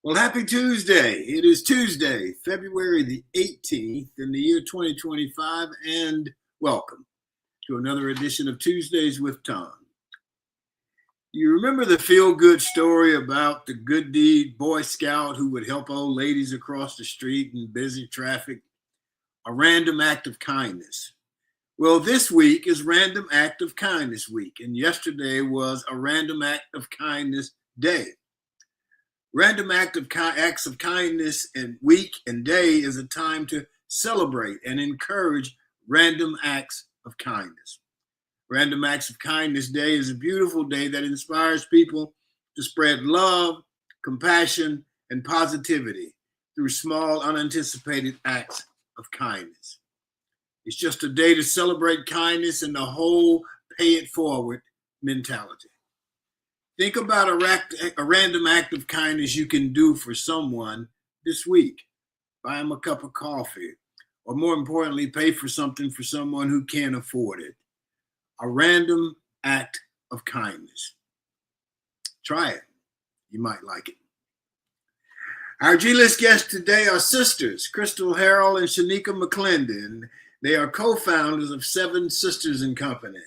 Well, happy Tuesday. It is Tuesday, February the 18th in the year 2025, and welcome to another edition of Tuesdays with Tom. You remember the feel-good story about the good deed Boy Scout who would help old ladies across the street in busy traffic? A random act of kindness. Well, this week is Random Act of Kindness Week, and yesterday was a Random Act of Kindness Day. Random acts of kindness and week and day is a time to celebrate and encourage random acts of kindness. Random Acts of Kindness Day is a beautiful day that inspires people to spread love, compassion, and positivity through small, unanticipated acts of kindness. It's just a day to celebrate kindness and the whole pay it forward mentality. Think about a random act of kindness you can do for someone this week. Buy them a cup of coffee, or more importantly, pay for something for someone who can't afford it. A random act of kindness. Try it. You might like it. Our G-list guests today are sisters, Harrell and Shanika McLendon. They are co-founders of Seven Sisters & Company.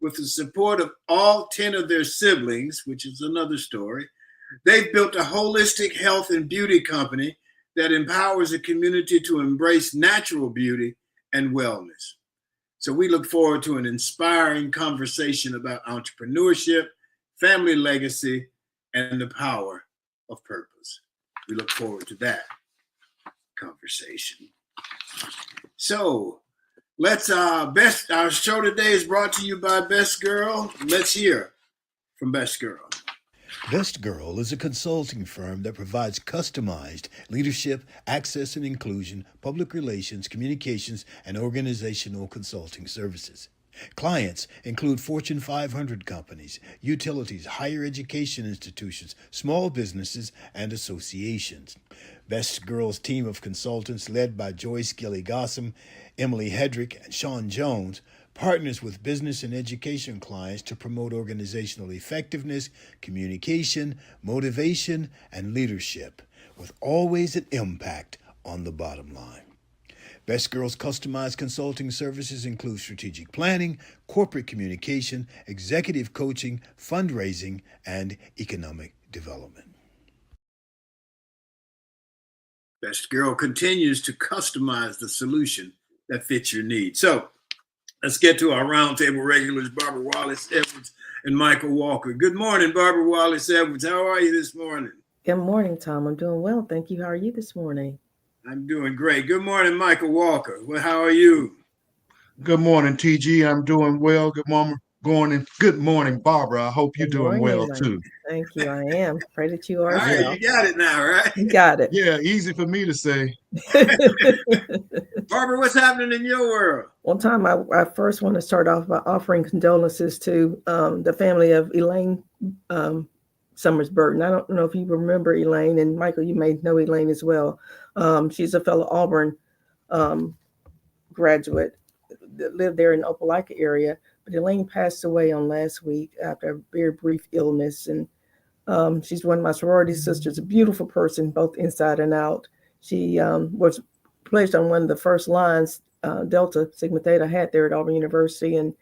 With the support of all 10 of their siblings, which is another story, they've built a holistic health and beauty company that empowers the community to embrace natural beauty and wellness. So we look forward to an inspiring conversation about entrepreneurship, family legacy, and the power of purpose. We look forward to that conversation. So, our show today is brought to you by Best Girl. Let's hear from Best Girl. Best Girl is a consulting firm that provides customized leadership, access and inclusion, public relations, communications, and organizational consulting services. Clients include Fortune 500 companies, utilities, higher education institutions, small businesses, and associations. Best Girl's team of consultants, led by Joyce Gilly-Gossam, Emily Hedrick, and Sean Jones, partners with business and education clients to promote organizational effectiveness, communication, motivation, and leadership, with always an impact on the bottom line. Best Girl's customized consulting services include strategic planning, corporate communication, executive coaching, fundraising, and economic development. Best Girl continues to customize the solution that fits your needs. So let's get to our roundtable regulars, Barbara Wallace Edwards and Michael Walker. Good morning, Barbara Wallace Edwards. How are you this morning? Good morning, Tom. I'm doing well. Thank you. How are you this morning? I'm doing great. Good morning, Michael Walker. Well, how are you? Good morning, TG. I'm doing well. Good morning, Barbara. I hope you're doing well too. Thank you. I am. Pray that you are. All right, you got it now, right? You got it. Yeah, easy for me to say. Barbara, what's happening in your world? Well, Tom, I first want to start off by offering condolences to the family of Elaine Summers Burton. I don't know if you remember Elaine, and Michael, you may know Elaine as well. She's a fellow Auburn graduate that lived there in the Opelika area. But Elaine passed away on last week after a very brief illness. And she's one of my sorority sisters, a beautiful person, both inside and out. She was placed on one of the first lines Delta Sigma Theta had there at Auburn University. And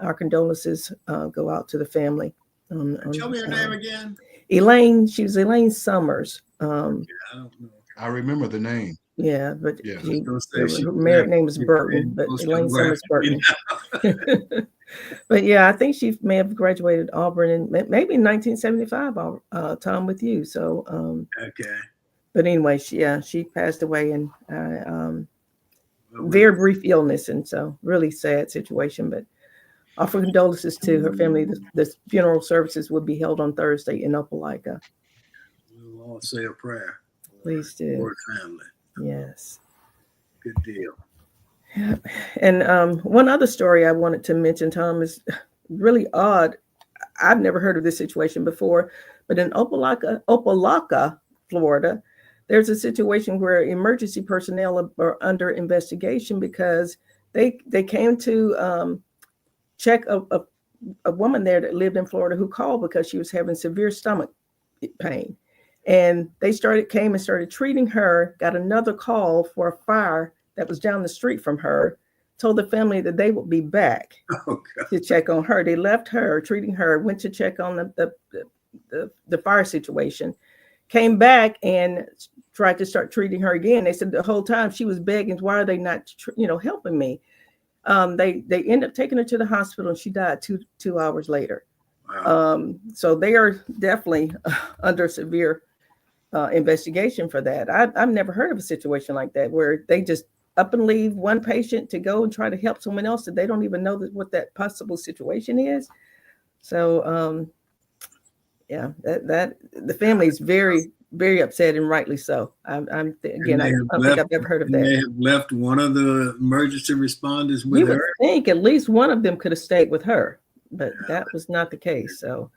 our condolences go out to the family. Tell me her name again. Elaine. She was Elaine Summers. I don't know. I remember the name. Yeah, but Yeah. her married name was Burton, but Elaine Summers Burton. But yeah, I think she may have graduated Auburn in maybe in 1975, Tom, with you. So okay. But anyway, she passed away in very brief illness, and so really sad situation. But offer condolences to her family. The funeral services will be held on Thursday in Opelika. We'll all say a prayer. Please do. For her family. Yes. Good deal. Yeah. And one other story I wanted to mention, Tom, is really odd. I've never heard of this situation before, but in Opelika, Florida, there's a situation where emergency personnel are under investigation because they came to check a woman there that lived in Florida who called because she was having severe stomach pain. And they came and started treating her, got another call for a fire that was down the street from her, told the family that they would be back to check on her. They left her, treating her, went to check on the fire situation, came back and tried to start treating her again. They said the whole time she was begging, why are they not, helping me? They ended up taking her to the hospital and she died two hours later. Wow. So they are definitely under severe investigation for that. I've never heard of a situation like that where they just up and leave one patient to go and try to help someone else that they don't even know what that possible situation is. So yeah, that the family is very, very upset, and rightly so. I don't think I've ever heard of that. They have left one of the emergency responders with her. You would think at least one of them could have stayed with her, but that was not the case. So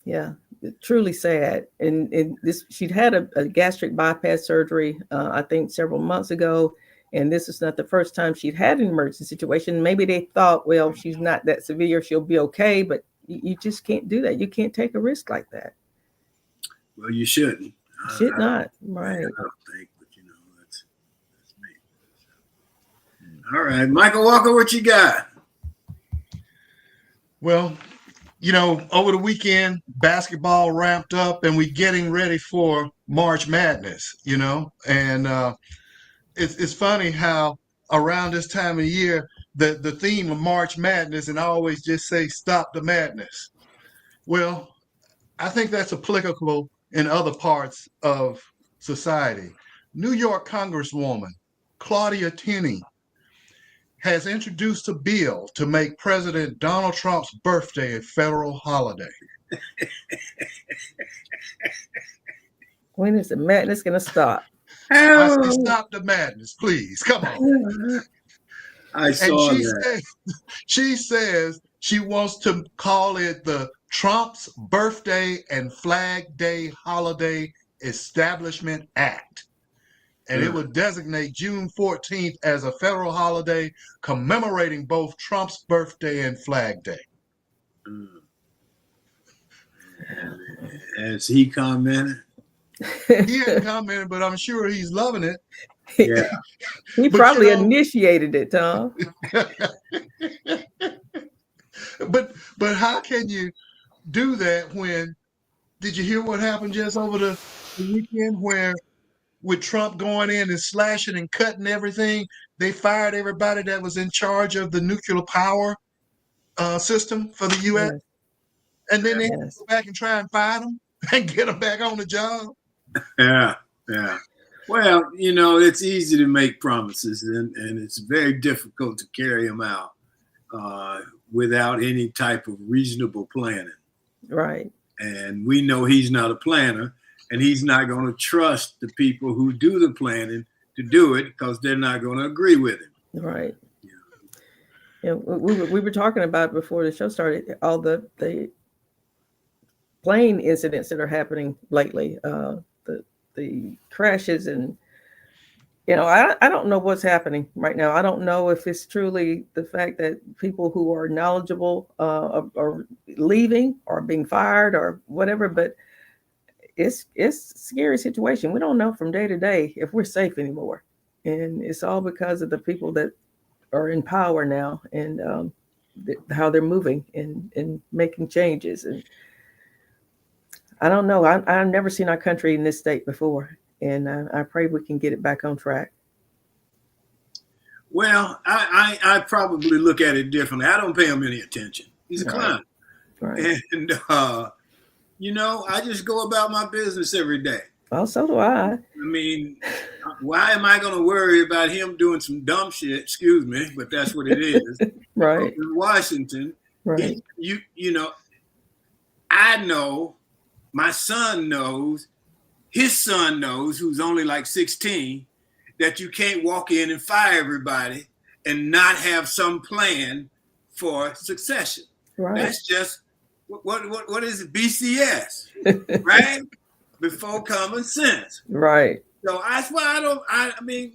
yeah, truly sad. And this, she'd had a gastric bypass surgery, I think several months ago. And this is not the first time she'd had an emergency situation. Maybe they thought, well, she's not that severe, she'll be okay. But you just can't do that. You can't take a risk like that. Well, you shouldn't. Should not. Right. I don't think, but that's me. So. All right, Michael Walker, what you got? Well, over the weekend, basketball ramped up and we're getting ready for March Madness, and it's funny how around this time of year, the theme of March Madness, and I always just say, stop the madness. Well, I think that's applicable in other parts of society. New York Congresswoman Claudia Tenney has introduced a bill to make President Donald Trump's birthday a federal holiday. When is the madness going to stop? I say stop the madness, please. Come on. I saw that. She says she wants to call it the Trump's Birthday and Flag Day Holiday Establishment Act. And it would designate June 14th as a federal holiday commemorating both Trump's birthday and Flag Day. Has he commented? He hadn't commented, but I'm sure he's loving it. Yeah. He probably initiated it, Tom. But how can you do that when, did you hear what happened just over the weekend where with Trump going in and slashing and cutting everything, they fired everybody that was in charge of the nuclear power system for the U.S. Yes. And then they go back and try and fire them and get them back on the job. Yeah. Well, it's easy to make promises and it's very difficult to carry them out without any type of reasonable planning. Right. And we know he's not a planner. And he's not going to trust the people who do the planning to do it because they're not going to agree with him. Right. Yeah, we were talking about before the show started all the plane incidents that are happening lately, the crashes, and I don't know what's happening right now. I don't know if it's truly the fact that people who are knowledgeable are leaving or being fired or whatever, but it's a scary situation. We don't know from day to day if we're safe anymore. And it's all because of the people that are in power now and how they're moving and making changes. And I don't know. I've never seen our country in this state before. And I pray we can get it back on track. Well, I probably look at it differently. I don't pay him any attention. He's a clown. Right. And I just go about my business every day. Oh, so do I. I mean, why am I going to worry about him doing some dumb shit? Excuse me, but that's what it is. Right. In Washington, right. I know, my son knows, his son knows, who's only like 16, that you can't walk in and fire everybody and not have some plan for succession. Right. That's just what is it? BCS, right? Before common sense. Right. So that's why I mean,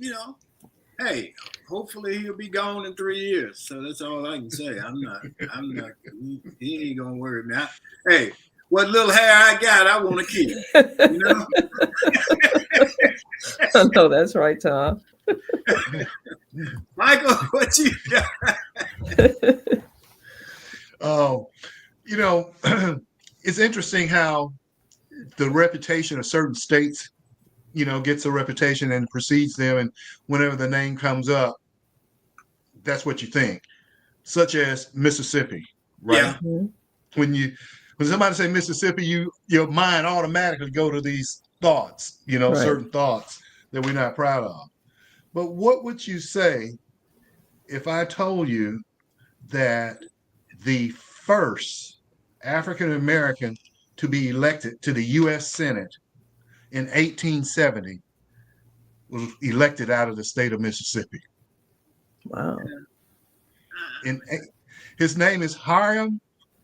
hey, hopefully he'll be gone in 3 years. So that's all I can say. I'm not, he ain't gonna worry me. Hey, what little hair I got, I want to keep. You know? No, that's right, Tom. Michael, what you got? Oh, you know, it's interesting how the reputation of certain states, gets a reputation and precedes them. And whenever the name comes up, that's what you think, such as Mississippi, right? Yeah. Mhm. When somebody say Mississippi, your mind automatically go to these thoughts, Right. certain thoughts that we're not proud of. But what would you say if I told you that the first African American to be elected to the U.S. Senate in 1870 was elected out of the state of Mississippi? Wow. In, his name is Hiram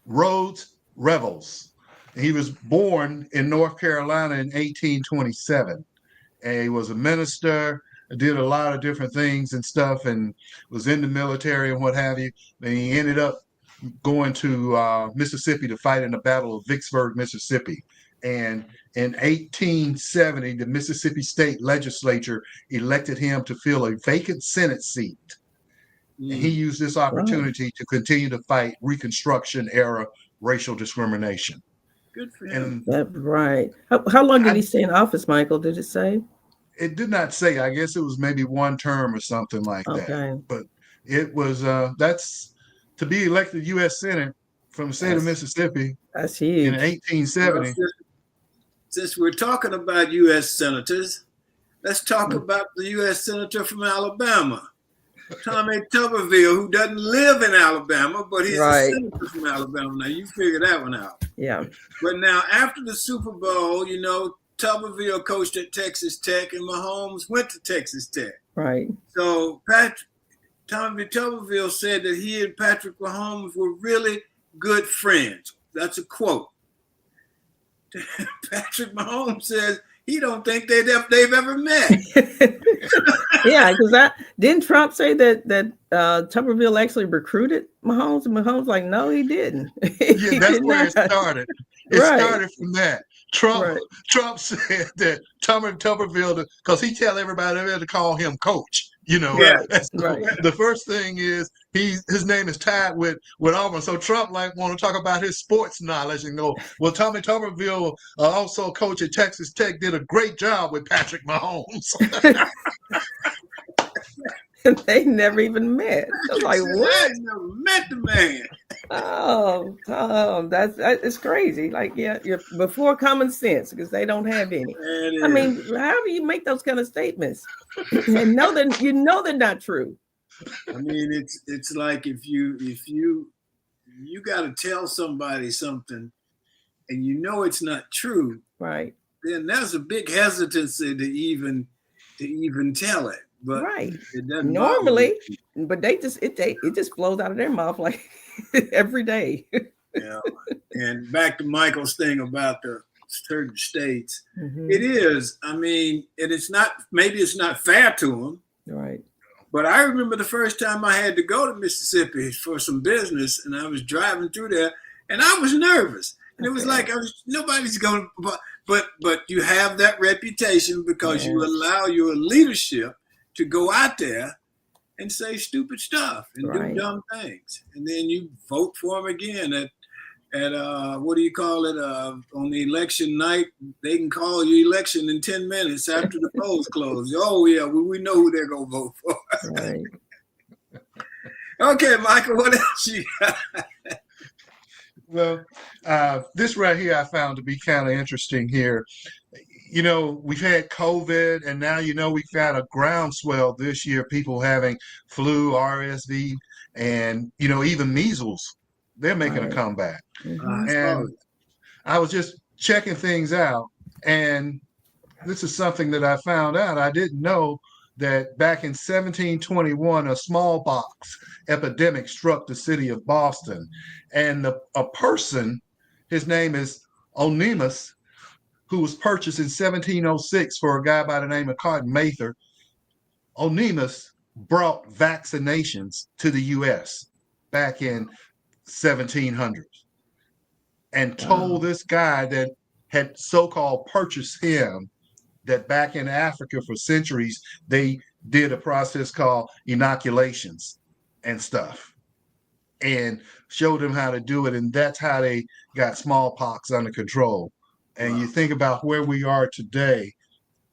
Rhodes Revels. He was born in North Carolina in 1827. And he was a minister, did a lot of different things and stuff, and was in the military and what have you. And he ended up going to Mississippi to fight in the Battle of Vicksburg, Mississippi. And in 1870, the Mississippi State Legislature elected him to fill a vacant Senate seat. And he used this opportunity to continue to fight Reconstruction era racial discrimination. Good for him. And Right. How long did he stay in office, Michael? Did it say? it did not say. I guess it was maybe one term or something like that. Okay. But it was that's to be elected U.S. Senate from the state of Mississippi That's in huge. 1870. Well, since we're talking about U.S. senators, let's talk about the U.S. senator from Alabama, Tommy Tuberville, who doesn't live in Alabama, but he's a senator from Alabama. Now, you figure that one out. Yeah. But now, after the Super Bowl, Tuberville coached at Texas Tech, and Mahomes went to Texas Tech. Right. So Tommy Tuberville said that he and Patrick Mahomes were really good friends. That's a quote. Patrick Mahomes says he don't think they've ever met. Yeah, because didn't Trump say that Tuberville actually recruited Mahomes? And Mahomes like, no, he didn't. Yeah, that's where it started. It started from that. Trump said that Tommy Tuberville, because he tell everybody to call him coach. The first thing is his name is tied with Auburn. So Trump want to talk about his sports knowledge and go, well, Tommy Tuberville, also coach at Texas Tech, did a great job with Patrick Mahomes. They never even met. I was like, what? I never met the man. Oh, Tom, it's crazy. Like, you're before common sense because they don't have any. I mean, how do you make those kind of statements and know that they're not true? I mean, it's like if you got to tell somebody something and it's not true, right? Then there's a big hesitancy to even tell it. But it doesn't normally, but it just flows out of their mouth like every day. Yeah. And back to Michael's thing about the certain states, it is. I mean, and maybe it's not fair to them. Right. But I remember the first time I had to go to Mississippi for some business, and I was driving through there, and I was nervous. And it was like nobody's going. But you have that reputation because you allow your leadership to go out there and say stupid stuff and do dumb things, and then you vote for them again at what do you call it? On the election night, they can call your election in 10 minutes after the polls close. Oh yeah, we know who they're gonna vote for. Right. Okay, Michael, what else you got? Well, this right here I found to be kind of interesting here. We've had COVID, and now, we've got a groundswell this year, people having flu, RSV, and, even measles. They're making a comeback. And I was just checking things out, and this is something that I found out. I didn't know that back in 1721, a smallpox epidemic struck the city of Boston. And a person, his name is Onimus, who was purchased in 1706 for a guy by the name of Cotton Mather. Onimus brought vaccinations to the U.S. back in 1700s. and told this guy that had so-called purchased him that back in Africa for centuries, they did a process called inoculations and stuff, and showed them how to do it. And that's how they got smallpox under control. And you think about where we are today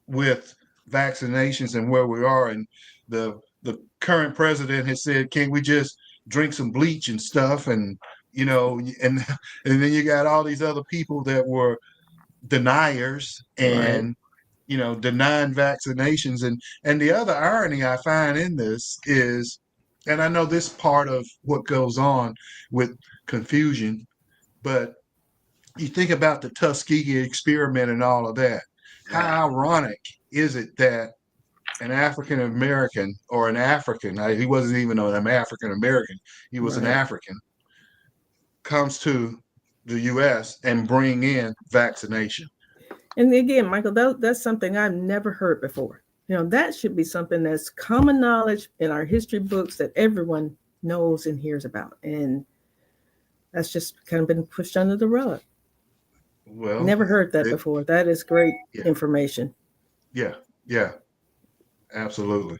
with vaccinations and where we are. And the current president has said, can't we just drink some bleach and stuff? And, and then you got all these other people that were deniers and denying vaccinations. And the other irony I find in this is, and I know this part of what goes on with confusion, but you think about the Tuskegee experiment and all of that. How ironic is it that an African American or an African, he wasn't even an African American, he was an African, comes to the U.S. and bring in vaccination. And again, Michael, that's something I've never heard before. That should be something that's common knowledge in our history books that everyone knows and hears about. And that's just kind of been pushed under the rug. Well, never heard that before. That is great information. Yeah, absolutely.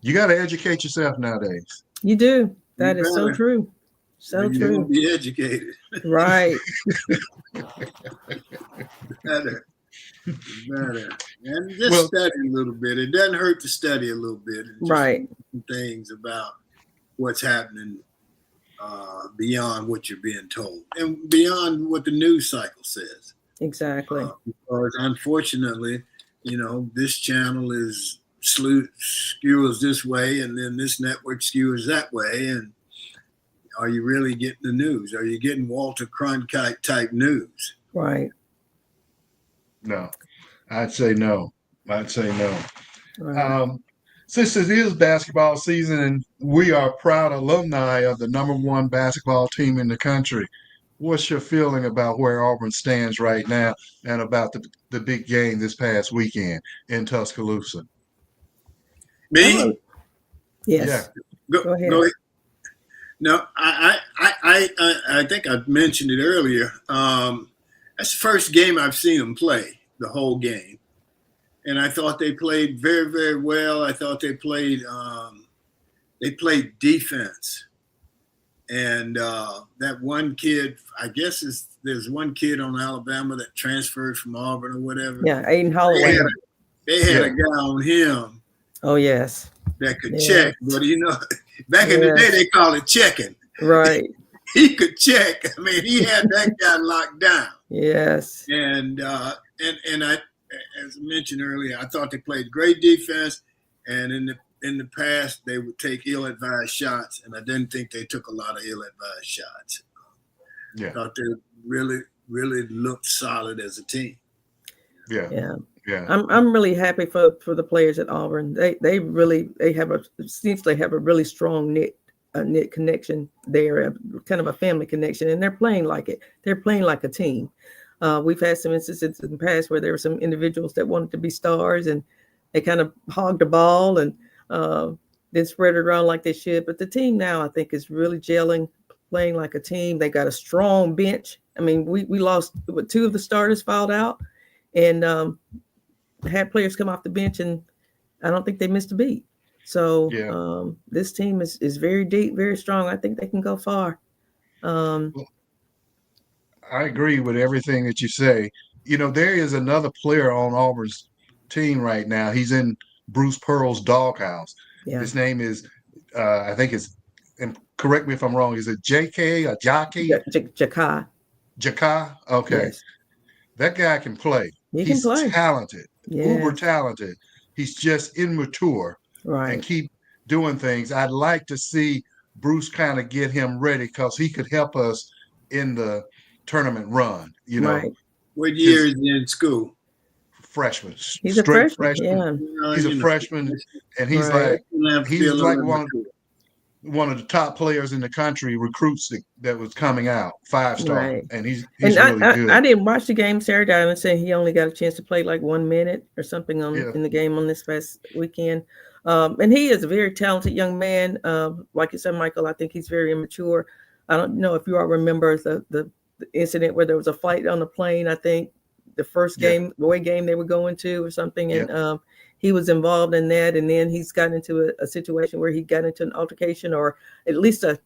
You got to educate yourself nowadays. You do. That is so true. So you true. Be educated. Right. Better. And just study a little bit. It doesn't hurt to study a little bit. And just things about what's happening beyond what you're being told and beyond what the news cycle says. Exactly. Because unfortunately, this channel is skewers this way, and then this network skewers that way. And are you really getting the news? Are you getting Walter Cronkite type news? Right. No, I'd say no. Right. Since it is basketball season and we are proud alumni of the #1 basketball team in the country, what's your feeling about where Auburn stands right now and about the big game this past weekend in Tuscaloosa? Me? Yes. Yeah. Go ahead. No, I think I mentioned it earlier. That's the first game I've seen them play, the whole game. And I thought they played very, very well. I thought they played defense. And that one kid, I guess there's one kid on Alabama that transferred from Auburn or whatever. Yeah, Aiden Holloway. They had a guy on him. Oh, yes. That could check. But, back in the day, they called it checking. Right. He could check. I mean, he had that guy locked down. Yes. And I, as I mentioned earlier, I thought they played great defense. And in the past, they would take ill-advised shots, and I didn't think they took a lot of ill-advised shots. I thought they really, really looked solid as a team. Yeah. I'm really happy for the players at Auburn. They have a really strong knit connection there, kind of a family connection, and they're playing like it. They're playing like a team. We've had some instances in the past where there were some individuals that wanted to be stars and they kind of hogged the ball and then spread it around like they should. But the team now, I think, is really gelling, playing like a team. They got a strong bench. I mean, we lost, two of the starters filed out and had players come off the bench, and I don't think they missed a beat. So this team is very deep, very strong. I think they can go far. I agree with everything that you say. There is another player on Auburn's team right now. He's in Bruce Pearl's doghouse. Yeah. His name is, I think it's, and correct me if I'm wrong, is it JK or Jockey? Jaka. Jaka? Okay. Yes. That guy can play. He's talented, uber talented. He's just immature and keep doing things. I'd like to see Bruce kind of get him ready because he could help us in the tournament run. Right. What year is he in school? Freshman. He's a freshman. Yeah. He's a freshman, and he's like one of the top players in the country, recruits that was coming out, 5-star, and he's really good. I didn't watch the game Saturday. I would say he only got a chance to play like 1 minute or something in the game on this past weekend. And he is a very talented young man. Like you said, Michael, I think he's very immature. I don't know if you all remember the the incident where there was a fight on the plane. I think the first boy game they were going to or something, and he was involved in that. And then he's gotten into a situation where he got into an altercation, or at least a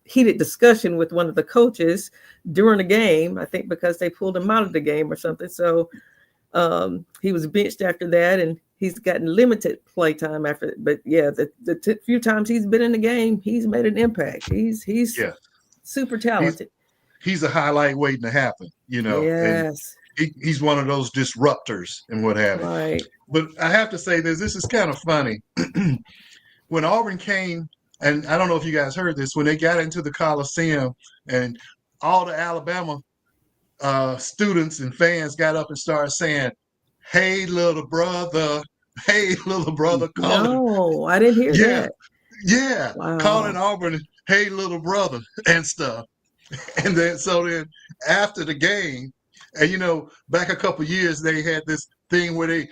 heated discussion with one of the coaches during the game. I think because they pulled him out of the game or something. So he was benched after that, and he's gotten limited play time after. But yeah, the few times he's been in the game, he's made an impact. He's super talented. He's a highlight waiting to happen, Yes. And he's one of those disruptors and what have you. Right. But I have to say this is kind of funny. When Auburn came, and I don't know if you guys heard this, when they got into the Coliseum and all the Alabama students and fans got up and started saying, "Hey, little brother, hey, little brother," No, I didn't hear that. Yeah, wow. Calling Auburn, "Hey, little brother," and stuff. And then after the game, and back a couple of years, they had this thing where they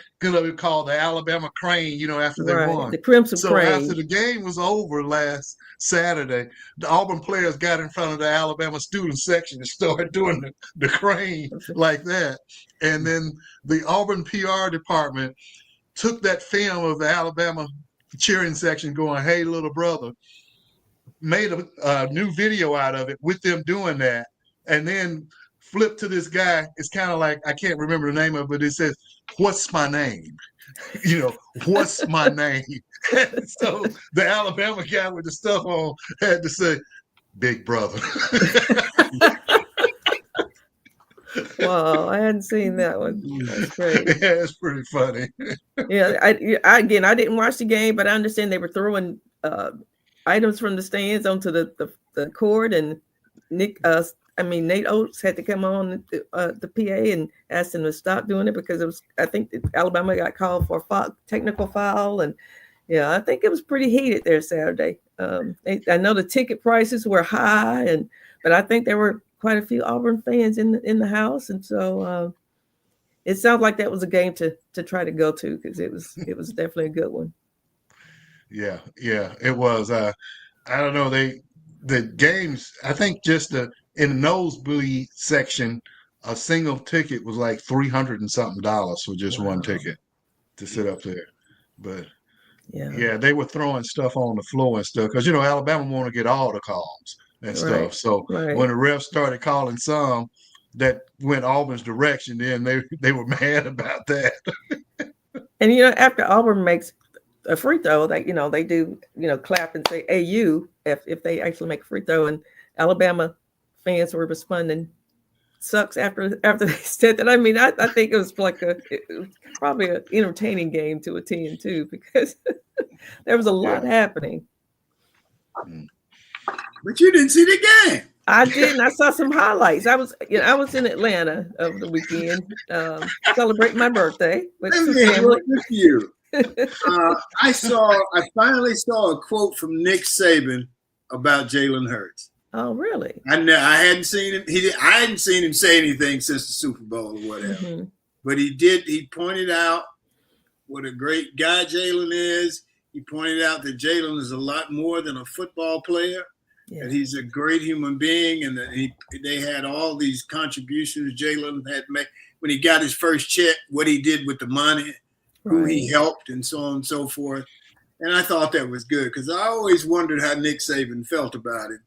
call the Alabama Crane, after they won. The Crimson Crane. So after the game was over last Saturday, the Auburn players got in front of the Alabama student section and started doing the crane like that. And then the Auburn PR department took that film of the Alabama cheering section going, "Hey, little brother," made a new video out of it with them doing that, and then flipped to this guy. It's kind of like, I can't remember the name of it, but it says, "What's my name?" What's my name? And so the Alabama guy with the stuff on had to say, "Big brother." Wow, I hadn't seen that one. That's great. Yeah, it's pretty funny. Yeah, I didn't watch the game, but I understand they were throwing items from the stands onto the court, and Nate Oates had to come on the PA and ask them to stop doing it because I think Alabama got called for a technical foul, and I think it was pretty heated there Saturday. I know the ticket prices were high, but I think there were quite a few Auburn fans in the house, and so it sounds like that was a game to try to go to because it was definitely a good one. Yeah, it was. I don't know. The games, I think just in the nosebleed section, a single ticket was like $300 and something for just one ticket to sit up there. But yeah, they were throwing stuff on the floor and stuff because Alabama want to get all the calls and stuff. So when the refs started calling some that went Auburn's direction, then they were mad about that. And after Auburn makes a free throw, they do clap and say AU if they actually make a free throw, and Alabama fans were responding sucks after they said that. I mean, I think it was like it was probably an entertaining game to attend too because there was a lot happening. But you didn't see the game. I didn't. I saw some highlights. I was in Atlanta over the weekend celebrating my birthday with some family. With you. I finally saw a quote from Nick Saban about Jalen Hurts. Oh, really? I hadn't seen him. I hadn't seen him say anything since the Super Bowl or whatever. Mm-hmm. But he did. He pointed out what a great guy Jalen is. He pointed out that Jalen is a lot more than a football player. Yeah. That he's a great human being, and that they had all these contributions Jalen had made when he got his first check. What he did with the money. Who he helped, and so on and so forth. And I thought that was good because I always wondered how Nick Saban felt about it.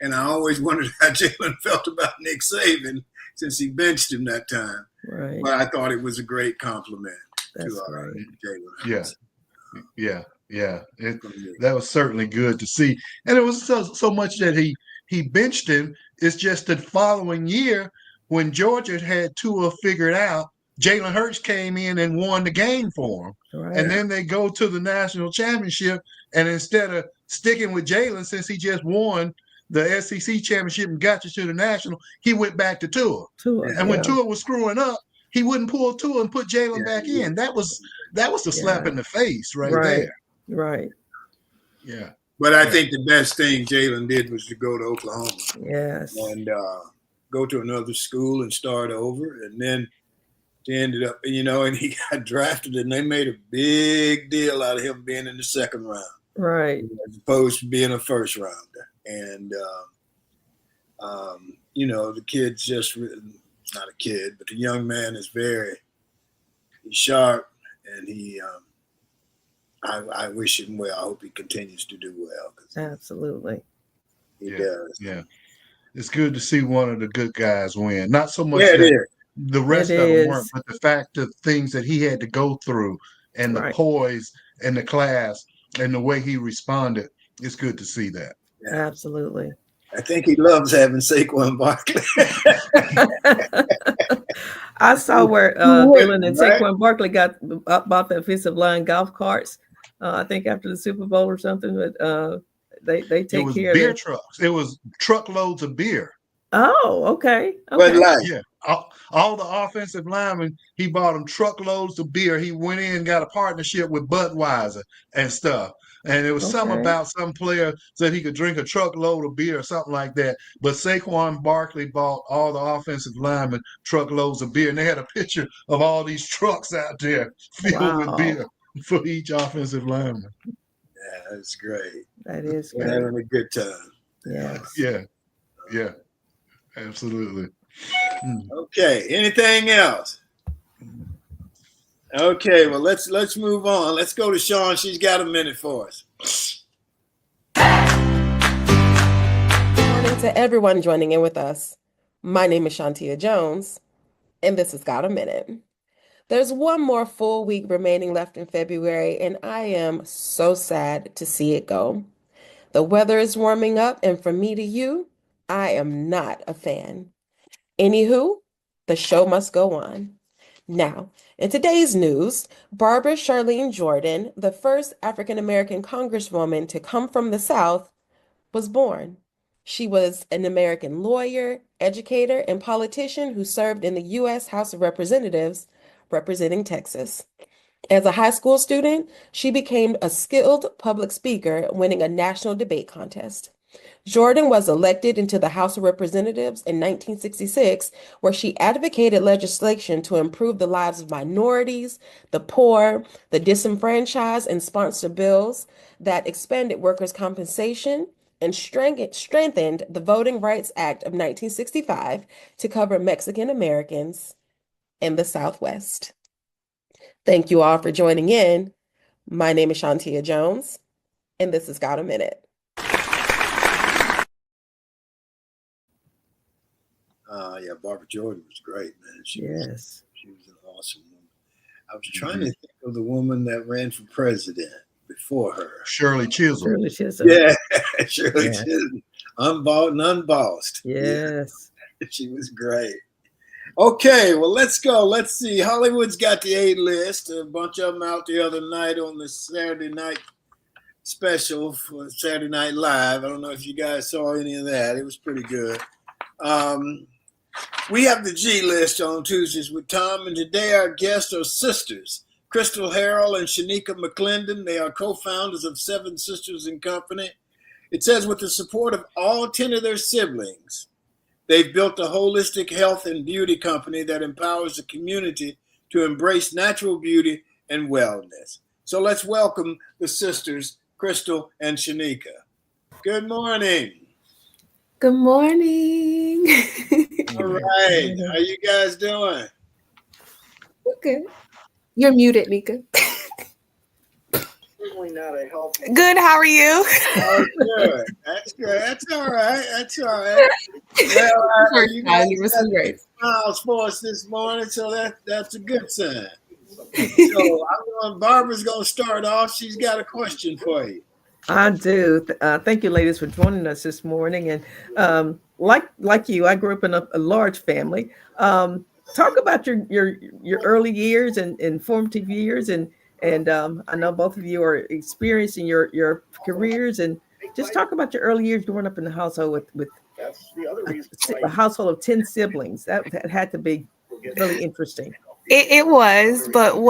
And I always wondered how Jalen felt about Nick Saban since he benched him that time. Right. But I thought it was a great compliment to Jalen. Yeah. That was certainly good to see. And it was so much that he benched him. It's just the following year when Georgia had Tua figured out, Jalen Hurts came in and won the game for him. Right. And then they go to the national championship, and instead of sticking with Jalen since he just won the SEC championship and got you to the national, he went back to Tua. And when Tua was screwing up, he wouldn't pull Tua and put Jalen back in. That was the slap in the face right there. Right. Yeah. But I think the best thing Jalen did was to go to Oklahoma. Yes. And go to another school and start over, and then he ended up, and he got drafted, and they made a big deal out of him being in the second round. Right. As opposed to being a first rounder. And The kid's just not a kid, but the young man is he's sharp, and I wish him well. I hope he continues to do well. Absolutely. He does. Yeah. It's good to see one of the good guys win. Not so much Yeah, it that is. the rest It of them is. weren't, but the fact of things that he had to go through and the Right. poise and the class and the way he responded, it's good to see that. Yeah. Absolutely. I think he loves having Saquon Barkley. I saw where Dylan and right? Saquon Barkley bought the offensive line golf carts. I think after the Super Bowl or something, but they It take was care beer of it. trucks. It was truckloads of beer. Oh, okay. But like, Yeah. All the offensive linemen, he bought them truckloads of beer. He went in and got a partnership with Budweiser and stuff. And there was something Okay. about some player said he could drink a truckload of beer or something like that. But Saquon Barkley bought all the offensive linemen truckloads of beer. And they had a picture of all these trucks out there filled with Wow. beer for each offensive lineman. yeah, that's great. That is We're great. having a good time. Yes. Yeah, absolutely. Okay. Anything else? Okay. Well, let's move on. Let's go to Sean. She's got a minute for us. Good morning to everyone joining in with us. My name is Shantia Jones, and this has Got a Minute. There's one more full week remaining left in February, and I am so sad to see it go. The weather is warming up, and from me to you, I am not a fan. Anywho, the show must go on. Now, in today's news, Barbara Charlene Jordan, the first African-American congresswoman to come from the South, was born. She was an American lawyer, educator, and politician who served in the U.S. House of Representatives, representing Texas. As a high school student, she became a skilled public speaker, winning a national debate contest. Jordan was elected into the House of Representatives in 1966, where she advocated legislation to improve the lives of minorities, the poor, the disenfranchised, and sponsored bills that expanded workers' compensation and strengthened the Voting Rights Act of 1965 to cover Mexican Americans in the Southwest. Thank you all for joining in. My name is Shantia Jones, and this has Got a Minute. Yeah, Barbara Jordan was great, man. She was an awesome woman. I was trying to think of the woman that ran for president before her. Shirley Chisholm. Shirley Chisholm. Yeah, Shirley Chisholm. Unbought and unbossed. Yes. Yeah. She was great. Okay, well, let's go. Let's see. Hollywood's got the A-list. A bunch of them out the other night on the Saturday night special for Saturday Night Live. I don't know if you guys saw any of that. It was pretty good. We have the G-list on Tuesdays with Tom, and today our guests are sisters, Crystal Harrell and Shanika McLendon. They are co-founders of Seven Sisters and Company. It says with the support of all 10 of their siblings, they've built a holistic health and beauty company that empowers the community to embrace natural beauty and wellness. So let's welcome the sisters, Crystal and Shanika. Good morning. Good morning. All right. How you guys doing? Okay. You're muted, Nika. Certainly not a healthy. Good. How are you? Oh, good. That's good. That's all right. That's all right. Well, you guys have big smiles for us this morning, so that's a good sign. So Barbara's going to start off. She's got a question for you. I do. Thank you, ladies, for joining us this morning. And like you, I grew up in a large family. Talk about your early years and formative years, and I know both of you are experiencing your careers, and just talk about your early years growing up in the household with a household of 10 siblings. That had to be really interesting. It was, but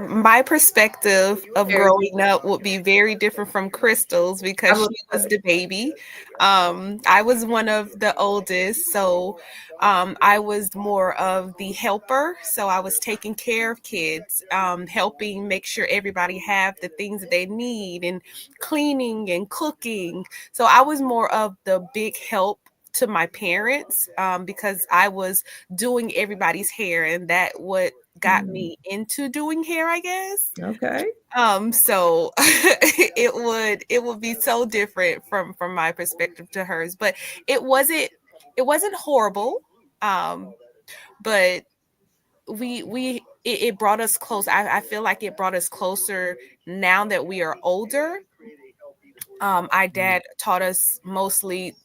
my perspective of growing up would be very different from Crystal's because she was the baby. I was one of the oldest, so I was more of the helper. So I was taking care of kids, helping make sure everybody have the things that they need, and cleaning and cooking. So I was more of the big help to my parents because I was doing everybody's hair, and that what got me into doing hair, I guess. Okay. So it would be so different from my perspective to hers, but it wasn't horrible. But it brought us close. I feel like it brought us closer now that we are older. Our dad taught us mostly,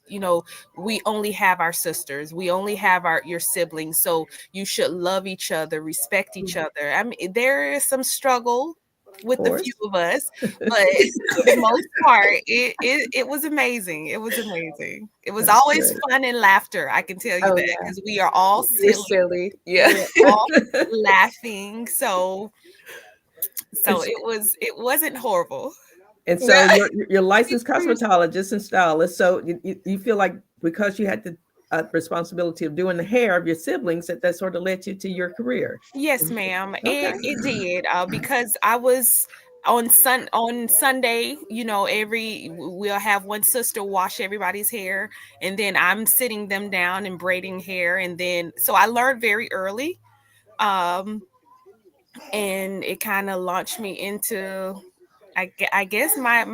we only have our sisters, we only have your siblings, so you should love each other, respect each other. I mean, there is some struggle with the few of us, but for the most part, it was amazing. It was amazing. It was always fun and laughter. I can tell you that because we are all silly. Yeah, we're all laughing. So it wasn't horrible. And so you're licensed cosmetologist and stylist. So you feel like because you had the responsibility of doing the hair of your siblings, that sort of led you to your career. Yes, ma'am. Okay. It did because I was on Sunday. We'll have one sister wash everybody's hair, and then I'm sitting them down and braiding hair, and then so I learned very early, and it kind of launched me into. I guess my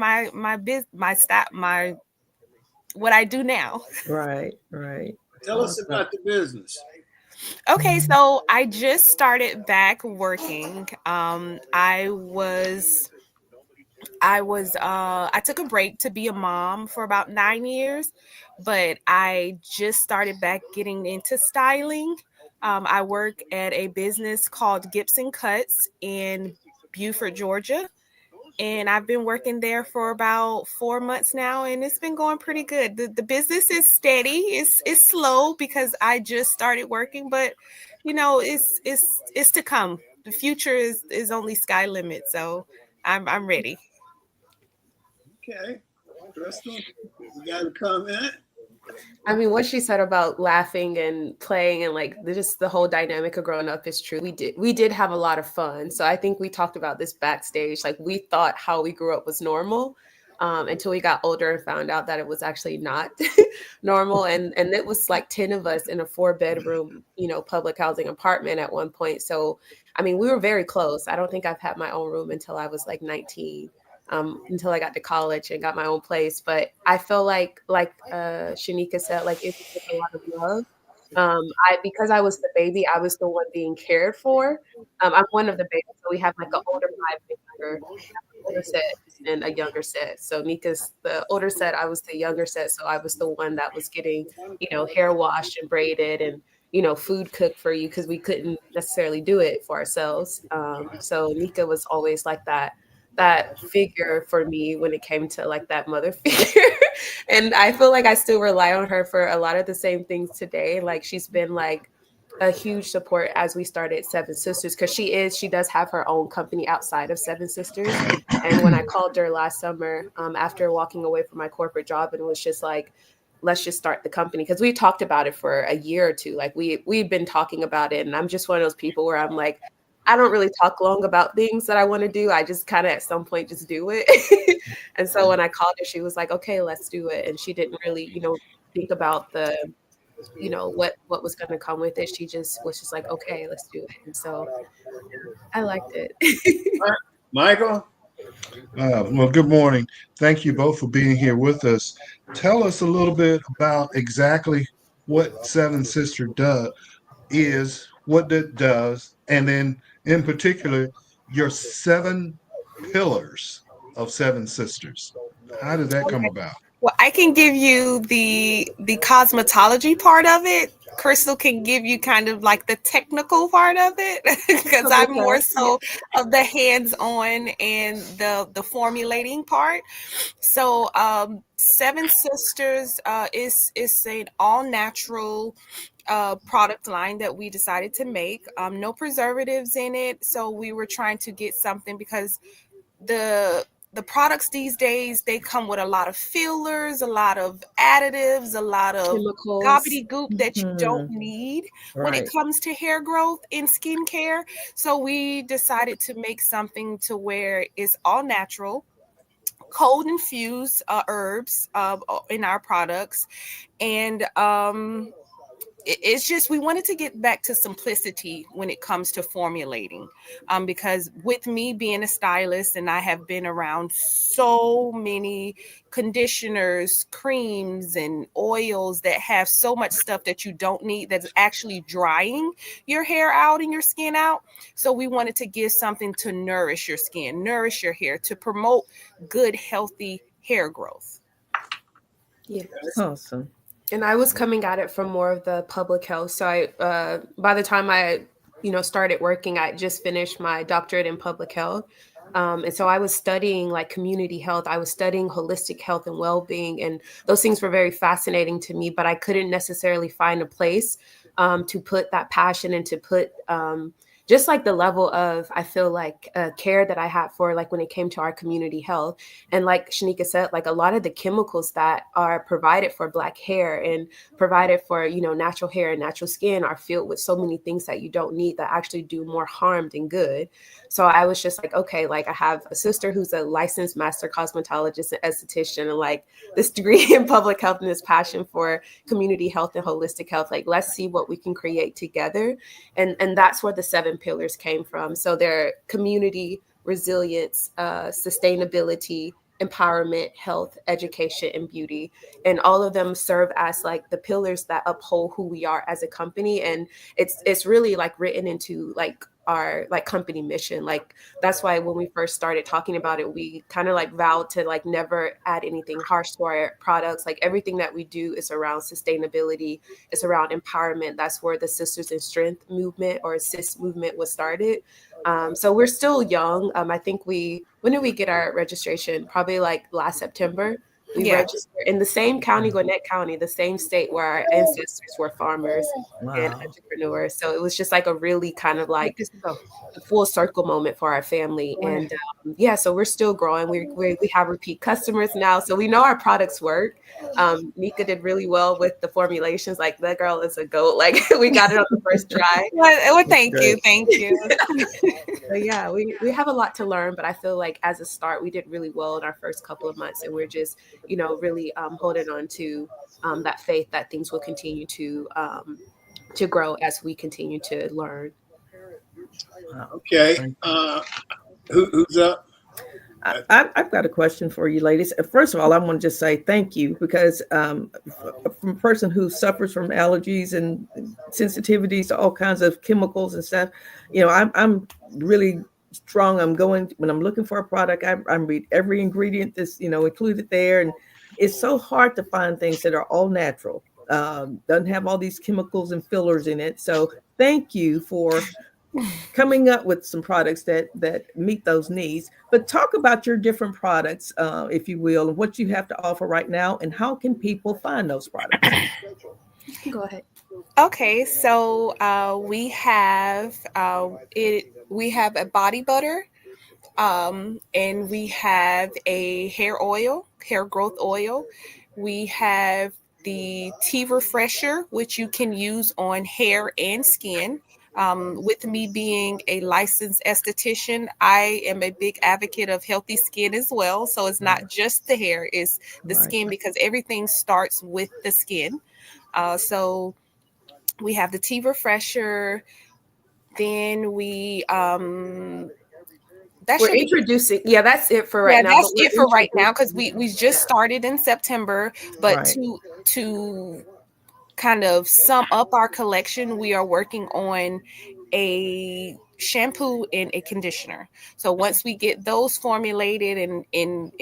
what I do now. Right. Tell us about the business. Okay, so I just started back working. I took a break to be a mom for about 9 years, but I just started back getting into styling. I work at a business called Gibson Cuts in Beaufort, Georgia. And I've been working there for about 4 months now, and it's been going pretty good. The business is steady. It's slow because I just started working, but it's to come. The future is only sky limit, so I'm ready. Okay, Crystal, you got a comment? I mean, what she said about laughing and playing and like just the whole dynamic of growing up is true. We did have a lot of fun. So I think we talked about this backstage. Like we thought how we grew up was normal until we got older and found out that it was actually not normal. And it was like 10 of us in a 4-bedroom, public housing apartment at one point. So, I mean, we were very close. I don't think I've had my own room until I was like 19. Until I got to college and got my own place. But I feel like Shanika said, like it was a lot of love. Because I was the baby, I was the one being cared for. I'm one of the babies, so we have like an older side and younger, older set and a younger set. So Nika's the older set, I was the younger set, so I was the one that was getting, hair washed and braided and food cooked for you because we couldn't necessarily do it for ourselves. So Nika was always like that figure for me when it came to like that mother figure. And I feel like I still rely on her for a lot of the same things today. Like she's been like a huge support as we started Seven Sisters because she does have her own company outside of Seven Sisters. And when I called her last summer after walking away from my corporate job, and it was just like, let's just start the company, because we talked about it for a year or two. Like we've been talking about it, and I'm just one of those people where I'm like, I don't really talk long about things that I want to do. I just kind of at some point just do it. And so when I called her, she was like, okay, let's do it. And she didn't really, think about the, what was going to come with it. She just was just like, okay, let's do it. And so I liked it. Michael? Well, good morning. Thank you both for being here with us. Tell us a little bit about exactly what Seven Sister is, what it does, and then in particular, your 7 pillars of Seven Sisters. How did that come about? Well, I can give you the cosmetology part of it. Crystal can give you kind of like the technical part of it because I'm more so of the hands-on and the formulating part. So Seven Sisters is an all-natural product line that we decided to make. No preservatives in it. So we were trying to get something because the products these days, they come with a lot of fillers, a lot of additives, a lot of chemicals, gobbledygook that you don't need when it Right. comes to hair growth and skincare. So we decided to make something to where it's all natural, cold infused herbs in our products. And it's just, we wanted to get back to simplicity when it comes to formulating, because with me being a stylist, and I have been around so many conditioners, creams, and oils that have so much stuff that you don't need, that's actually drying your hair out and your skin out. So we wanted to give something to nourish your skin, nourish your hair, to promote good, healthy hair growth. Yes. Awesome. And I was coming at it from more of the public health. So I, by the time I, started working, I just finished my doctorate in public health. And so I was studying like community health. I was studying holistic health and well-being, and those things were very fascinating to me, but I couldn't necessarily find a place to put that passion and to put just like the level of, I feel like, care that I had for, like, when it came to our community health. And like Shanika said, like, a lot of the chemicals that are provided for Black hair and provided for, natural hair and natural skin are filled with so many things that you don't need, that actually do more harm than good. So I was just like, okay, like, I have a sister who's a licensed master cosmetologist and esthetician, and like this degree in public health and this passion for community health and holistic health. Like, let's see what we can create together. And that's where the 7 pillars came from. So they're community, resilience, sustainability, empowerment, health, education, and beauty. And all of them serve as like the pillars that uphold who we are as a company. And it's really like written into like our like company mission. Like, that's why when we first started talking about it, we kind of like vowed to like never add anything harsh to our products. Like, everything that we do is around sustainability, it's around empowerment. That's where the Sisters in Strength movement, or SIS movement, was started. So we're still young. I think when did we get our registration? Probably like last September. We registered in the same county, Gwinnett County, the same state where our ancestors were farmers and entrepreneurs. So it was just like a really kind of like a full circle moment for our family. And so we're still growing. We have repeat customers now, so we know our products work. Nika did really well with the formulations. Like, that girl is a goat. Like, we got it on the first try. Well, thank you. So yeah, we have a lot to learn, but I feel like as a start, we did really well in our first couple of months, and we're just, really holding on to that faith that things will continue to grow as we continue to learn. Okay. Who's up? I've got a question for you, ladies. First of all, I want to just say thank you, because from a person who suffers from allergies and sensitivities to all kinds of chemicals and stuff, I'm really strong. When I'm looking for a product, I read every ingredient that's included there, and it's so hard to find things that are all natural, doesn't have all these chemicals and fillers in it. So thank you for coming up with some products that meet those needs. But talk about your different products, if you will, and what you have to offer right now, and how can people find those products? Go ahead. Okay, so we have we have a body butter, and we have a hair growth oil. We have the tea refresher, which you can use on hair and skin. With me being a licensed esthetician, I am a big advocate of healthy skin as well. So it's not just the hair, it's the skin, because everything starts with the skin. So we have the tea refresher. Then we we're introducing. Yeah, that's it for right now. That's it for right now, because we just started in September. But to kind of sum up our collection, we are working on a shampoo and a conditioner. So once we get those formulated and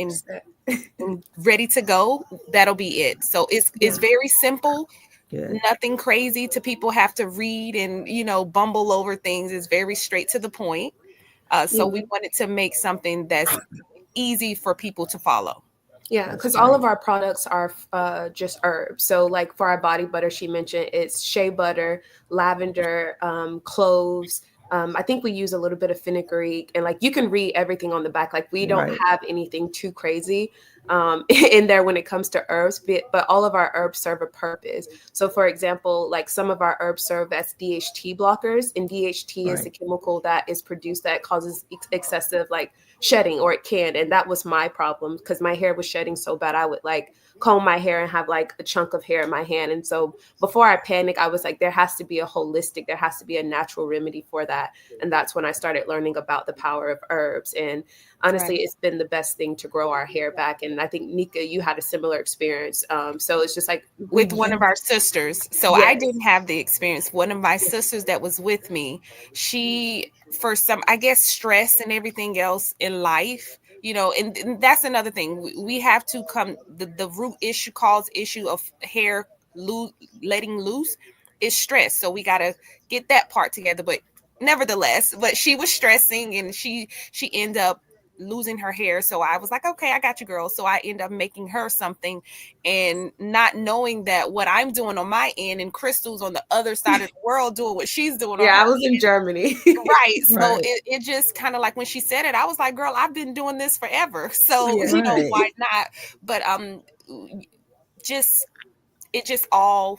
ready to go, that'll be it. So it's very simple. Nothing crazy to people have to read and bumble over things. It's very straight to the point. So we wanted to make something that's easy for people to follow. Yeah, because all of our products are just herbs. So like for our body butter, she mentioned it's shea butter, lavender, cloves. I think we use a little bit of fenugreek, and like you can read everything on the back. Like we don't have anything too crazy in there when it comes to herbs, but all of our herbs serve a purpose. So for example, like some of our herbs serve as DHT blockers, and DHT is the chemical that is produced that causes excessive like shedding, or it can. And that was my problem, because my hair was shedding so bad. I would like comb my hair and have like a chunk of hair in my hand. And so before I panicked, I was like, there has to be there has to be a natural remedy for that. And that's when I started learning about the power of herbs. And honestly, it's been the best thing to grow our hair back. And I think, Nika, you had a similar experience. So it's just like with one of our sisters. So I didn't have the experience. One of my sisters that was with me, she, for some, I guess, stress and everything else in life, and that's another thing. We have to come, the root cause issue of hair letting loose is stress. So we got to get that part together. But nevertheless, she was stressing, and she ended up losing her hair. So I was like, okay, I got you, girl. So I end up making her something, and not knowing that what I'm doing on my end and Crystal's on the other side of the world doing what she's doing. I was in Germany. Right. So it just kind of like, when she said it, I was like, girl, I've been doing this forever. So, why not? But it just all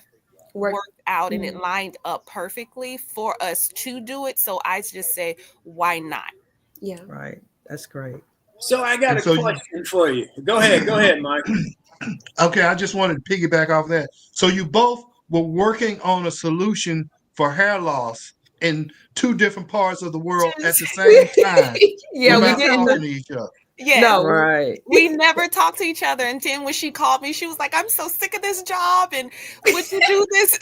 worked out, and it lined up perfectly for us to do it. So I just say, why not? Yeah. Right. That's great. So I got a question for you. Go ahead, Mike. Okay, I just wanted to piggyback off that. So you both were working on a solution for hair loss in two different parts of the world at the same time. We without didn't talking to each other. Yeah, no, right. We never talked to each other. And then when she called me, she was like, I'm so sick of this job. And would you do this?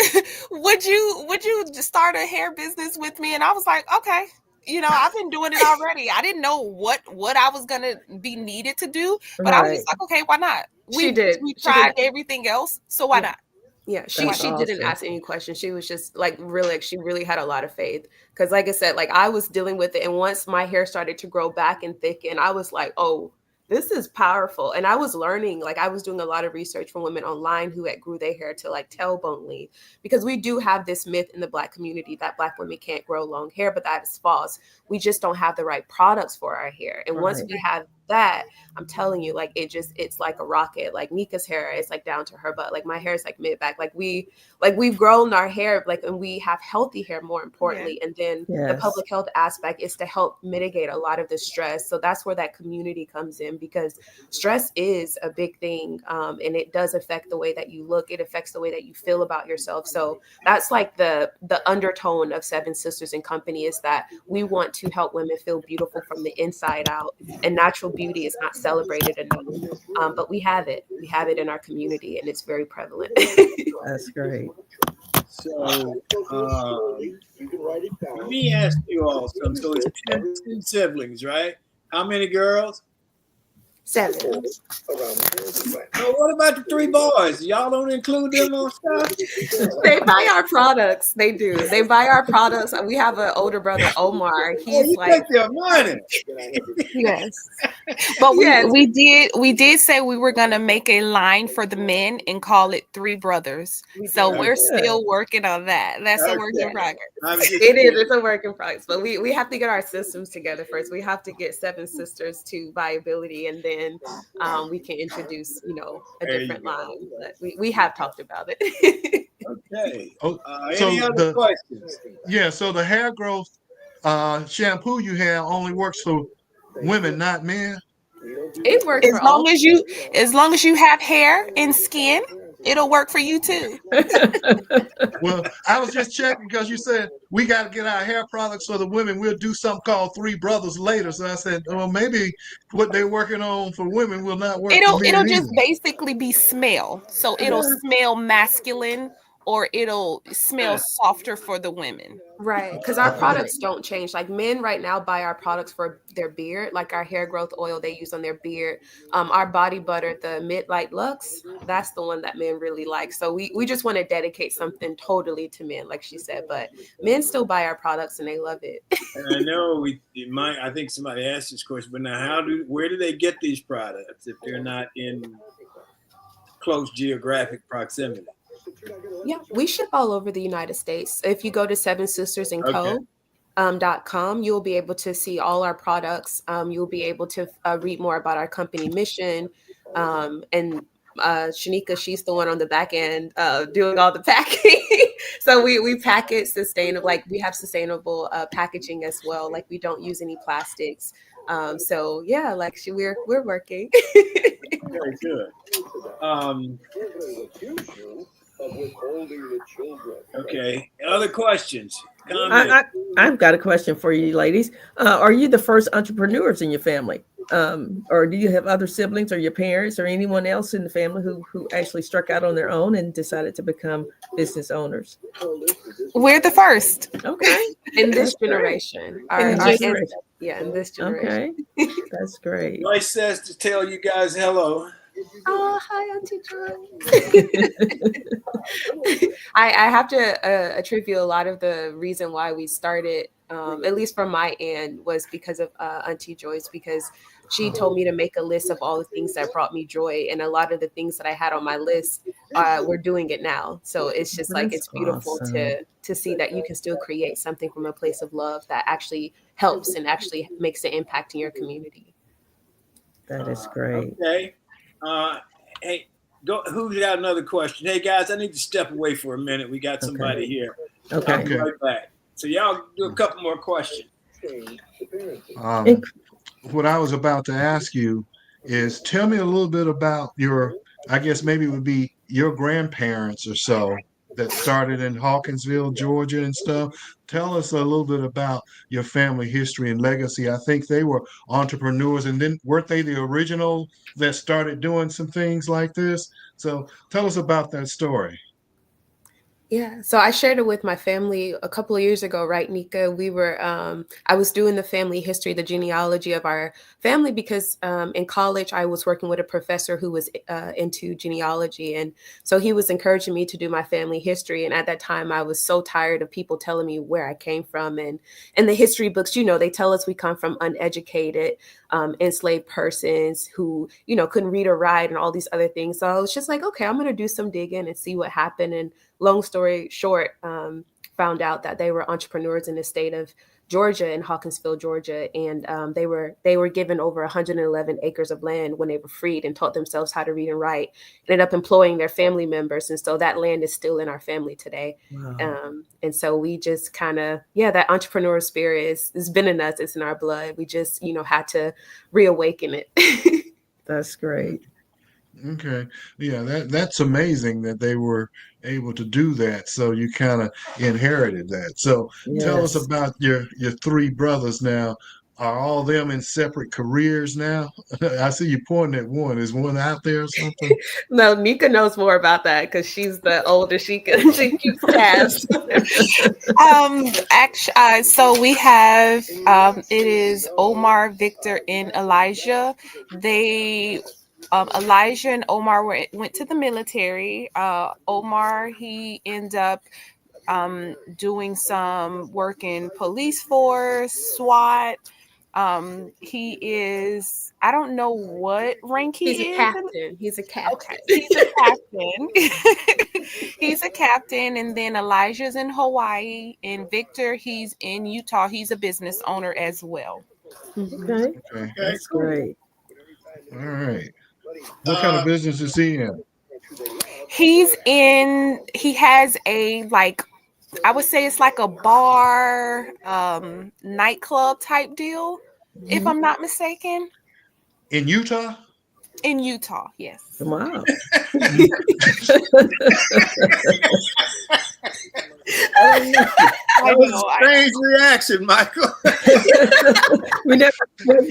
would you start a hair business with me? And I was like, okay. I've been doing it already. I didn't know what I was going to be needed to do, but I was just like, okay, why not? We tried everything else. So why not? Yeah, she didn't ask any questions. She was just like, really, she really had a lot of faith. Because like I said, like I was dealing with it. And once my hair started to grow back and thicken, I was like, oh, this is powerful. And I was learning, like I was doing a lot of research from women online who had grew their hair to like tailbone length, because we do have this myth in the Black community that Black women can't grow long hair, but that is false. We just don't have the right products for our hair. And once we have that, I'm telling you, like it's like a rocket. Like Nika's hair is like down to her butt. Like my hair is like mid back. We've grown our hair, like, and we have healthy hair, more importantly. And then the public health aspect is to help mitigate a lot of the stress. So that's where that community comes in, because stress is a big thing. And it does affect the way that you look. It affects the way that you feel about yourself. So that's like the undertone of Seven Sisters and Company, is that we want to help women feel beautiful from the inside out. And natural beauty is not celebrated enough, but we have it in our community, and it's very prevalent. That's great. So let me ask you all something. So it's 10 siblings, right? How many girls? 7. So what about the 3 boys? Y'all don't include them on stuff? They buy our products. They do. They buy our products. We have an older brother, Omar. He's take their money. Yes. But we did say we were gonna make a line for the men and call it 3 brothers. So we're still working on that. That's a work in progress. It's a work in progress. But we have to get our systems together first. We have to get Seven Sisters to viability, and then we can introduce, a different line. But we have talked about it. Okay. So any other questions? Yeah, so the hair growth shampoo you have only works for women, not men. It works as long as you have hair and skin. It'll work for you too. Well, I was just checking because you said we got to get our hair products for the women. We'll do something called 3 brothers later. So I said, well, maybe what they're working on for women will not work for men. It'll just basically be smell. So it'll smell masculine, or it'll smell softer for the women. Right, because our products don't change. Like men right now buy our products for their beard, like our hair growth oil they use on their beard. Our body butter, the Midlight Luxe, that's the one that men really like. So we just want to dedicate something totally to men, like she said. But men still buy our products and they love it. And I know I think somebody asked this question, but now where do they get these products if they're not in close geographic proximity? Yeah, we ship all over the United States. If you go to sevensistersandco.com, you'll be able to see all our products. You'll be able to read more about our company mission. And Shanika, she's the one on the back end doing all the packing. So we pack it sustainable. Like we have sustainable packaging as well. Like we don't use any plastics. So yeah, like we're working. Very good. Okay. Other questions? Comments? I've got a question for you, ladies. Are you the first entrepreneurs in your family? Or do you have other siblings or your parents or anyone else in the family who actually struck out on their own and decided to become business owners? We're the first. Okay. In this generation. In this generation. In this generation. Okay. That's great. Joyce says to tell you guys hello. Oh, hi, Auntie Joy. I have to attribute a lot of the reason why we started, at least from my end, was because of Auntie Joyce, because she told me to make a list of all the things that brought me joy. And a lot of the things that I had on my list, we're doing it now. So it's just like, it's beautiful to see that you can still create something from a place of love that actually helps and actually makes an impact in your community. That is great. Okay. Hey, who's got another question? Hey guys, I need to step away for a minute. We got somebody here. Okay. I'll be right back. So y'all do a couple more questions. What I was about to ask you is, tell me a little bit about your, I guess maybe it would be your grandparents or so that started in Hawkinsville, Georgia and stuff. Tell us a little bit about your family history and legacy. I think they were entrepreneurs, and then weren't they the original that started doing some things like this? So tell us about that story. Yeah, so I shared it with my family a couple of years ago, right, Nika? We were, I was doing the family history, the genealogy of our family, because in college I was working with a professor who was into genealogy. And so he was encouraging me to do my family history. And at that time, I was so tired of people telling me where I came from. And in the history books, you know, they tell us we come from uneducated, enslaved persons who, you know, couldn't read or write and all these other things. So I was just like, okay, I'm going to do some digging and see what happened. And long story short, found out that they were entrepreneurs in the state of Georgia, in Hawkinsville, Georgia. And they were given over 111 acres of land when they were freed and taught themselves how to read and write, ended up employing their family members. And so that land is still in our family today. Wow. And so we just kind of, that entrepreneur spirit is been in us. It's in our blood. We just, you know, had to reawaken it. That's great. Okay. Yeah, that's amazing that they were able to do that. So you kind of inherited that. So tell us about your three brothers now. Are all them in separate careers now? I see you pointing at one. Is one out there or something? No, Nika knows more about that because she's the older. She keeps tabs. Actually, so we have it is Omar, Victor, and Elijah. They Elijah and Omar went to the military. Omar, he ended up doing some work in police force, SWAT. He is, I don't know what rank he is. He's a captain. He's a captain. Okay. He's a captain. He's a captain. And then Elijah's in Hawaii, and Victor, he's in Utah. He's a business owner as well. Okay. That's great. All right. What kind of business is he in? He has a, like, I would say it's like a bar, nightclub type deal, if I'm not mistaken. In Utah? In Utah, yes. Wow. That was a strange reaction, Michael. We never met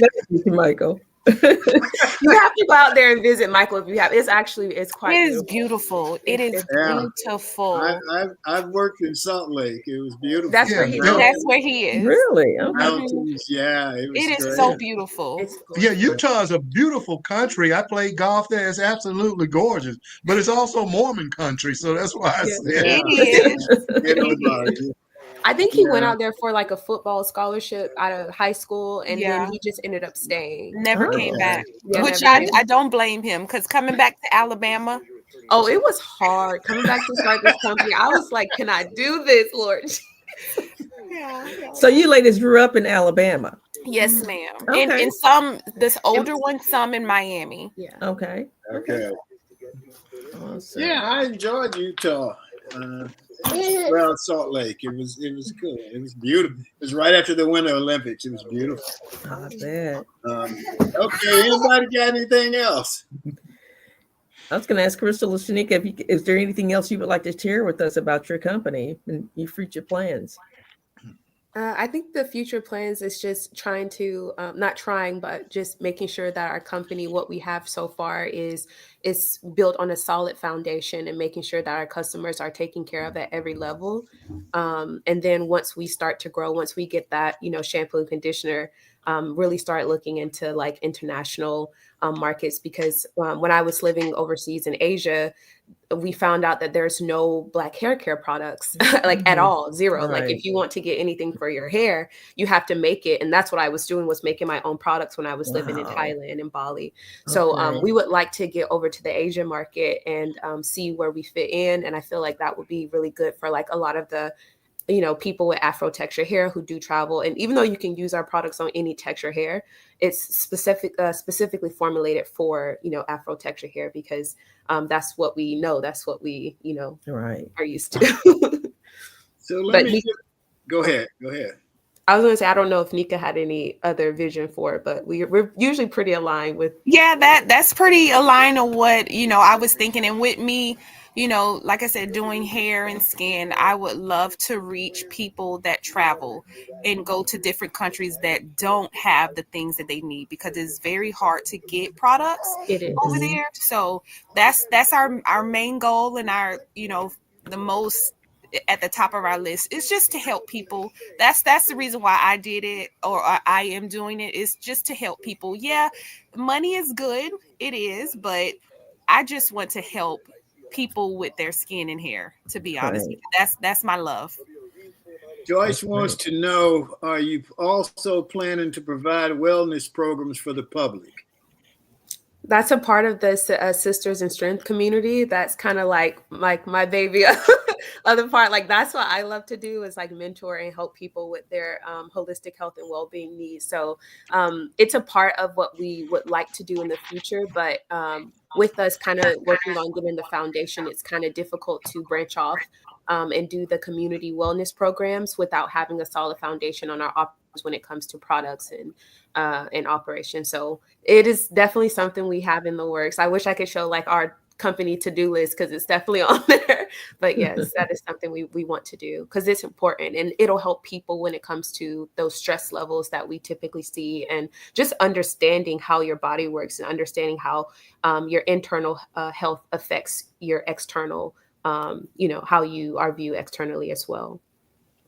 Michael. You have to go out there and visit Michael if you have. It's quite. It is beautiful. It is beautiful. I've worked in Salt Lake. It was beautiful. That's where he is. That's where he is. Really? Mountains, it is so beautiful. Yeah, Utah is a beautiful country. I played golf there. It's absolutely gorgeous, but it's also Mormon country, so that's why I said it is. I think he went out there for like a football scholarship out of high school, and then he just ended up staying. Never came back, which I don't blame him, because coming back to Alabama. Oh, it was hard coming back to start this company. I was like, can I do this, Lord? So you ladies grew up in Alabama? Yes, ma'am. Okay. And some, this older one, some in Miami. Yeah. Okay. Awesome. Yeah, I enjoyed Utah. Well, Salt Lake. It was cool. It was beautiful. It was right after the Winter Olympics. It was beautiful. I bet. Okay, anybody got anything else? I was going to ask Crystal or Shanika, is there anything else you would like to share with us about your company and your future plans? I think the future plans is just trying to, not trying, but just making sure that our company, what we have so far is built on a solid foundation, and making sure that our customers are taken care of at every level. And then once we start to grow, once we get that, shampoo and conditioner, really start looking into like international markets, because when I was living overseas in Asia, we found out that there's no Black hair care products like at all, zero. Right. Like if you want to get anything for your hair, you have to make it. And that's what I was doing, was making my own products when I was living in Thailand and Bali. So we would like to get over to the Asian market and see where we fit in. And I feel like that would be really good for like a lot of the people with Afro texture hair who do travel. And even though you can use our products on any texture hair, it's specifically formulated for, Afro texture hair, because that's what we know. That's what we, right, are used to. So let me go ahead. I was going to say, I don't know if Nika had any other vision for it, but we're usually pretty aligned with. Yeah, that's pretty aligned to what, I was thinking. And with me, like I said, doing hair and skin, I would love to reach people that travel and go to different countries that don't have the things that they need, because it's very hard to get products over there. So that's our main goal, and our, the most at the top of our list is just to help people. That's the reason why I did it, or I am doing it, is just to help people. Yeah, money is good, it is, but I just want to help people with their skin and hair, to be honest. That's my love. Joyce wants to know, are you also planning to provide wellness programs for the public? That's a part of the Sisters in Strength community. That's kind of like my baby. Other part, like that's what I love to do, is like mentor and help people with their holistic health and well-being needs. So it's a part of what we would like to do in the future. But with us kind of working on getting the foundation, it's kind of difficult to branch off and do the community wellness programs without having a solid foundation on our operations when it comes to products and operation. So it is definitely something we have in the works. I wish I could show like our company to-do list, because it's definitely on there. But yes, that is something we want to do, because it's important, and it'll help people when it comes to those stress levels that we typically see, and just understanding how your body works, and understanding how your internal health affects your external, how you are viewed externally as well.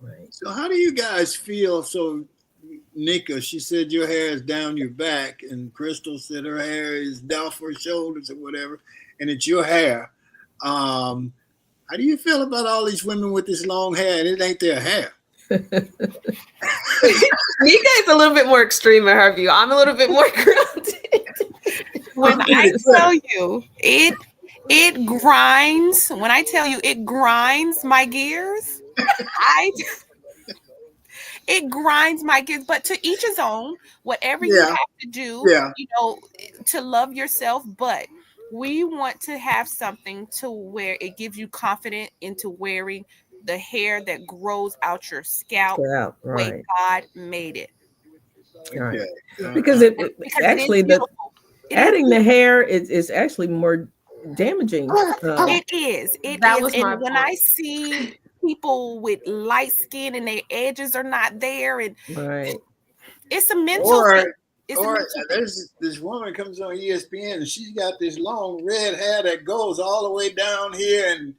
Right. So how do you guys feel? So Nika, she said your hair is down your back, and Crystal said her hair is down for her shoulders or whatever, and it's your hair. How do you feel about all these women with this long hair and it ain't their hair? Nika is a little bit more extreme in her view. I'm a little bit more grounded. When I tell you, it grinds. When I tell you it grinds my gears, it grinds my gears. But to each his own. Whatever you have to do, to love yourself. But we want to have something to where it gives you confidence into wearing the hair that grows out your scalp the way God made it. Right. Because adding the hair is actually more damaging. It is. And when I see people with light skin and their edges are not there, and it's a mental thing. There's this woman comes on ESPN, and she's got this long red hair that goes all the way down here, and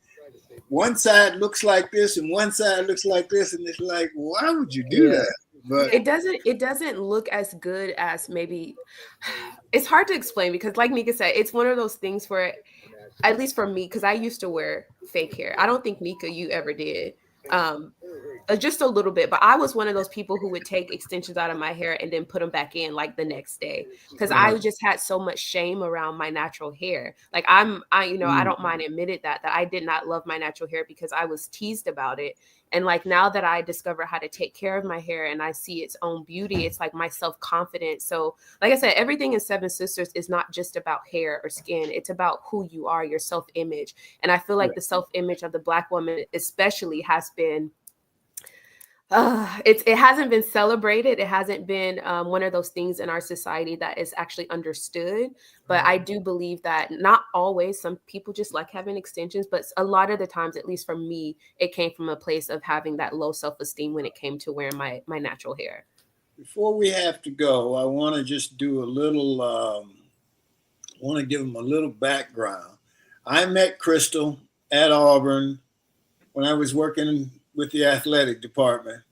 one side looks like this and one side looks like this, and it's like, why would you do that? But it doesn't look as good as maybe. It's hard to explain, because like Nika said, it's one of those things where, at least for me, because I used to wear fake hair. I don't think, Nika, you ever did. just a little bit, but I was one of those people who would take extensions out of my hair and then put them back in like the next day, because I just had so much shame around my natural hair. Like I don't mind admitting that I did not love my natural hair because I was teased about it. And like now that I discover how to take care of my hair and I see its own beauty, it's like my self-confidence. So like I said, everything in Seven Sisters is not just about hair or skin. It's about who you are, your self-image. And I feel like the self-image of the Black woman especially has been it hasn't been celebrated. It hasn't been one of those things in our society that is actually understood. But I do believe that not always, some people just like having extensions, but a lot of the times, at least for me, it came from a place of having that low self-esteem when it came to wearing my natural hair. Before we have to go, I want to just do a little, I want to give them a little background. I met Crystal at Auburn when I was working with the athletic department,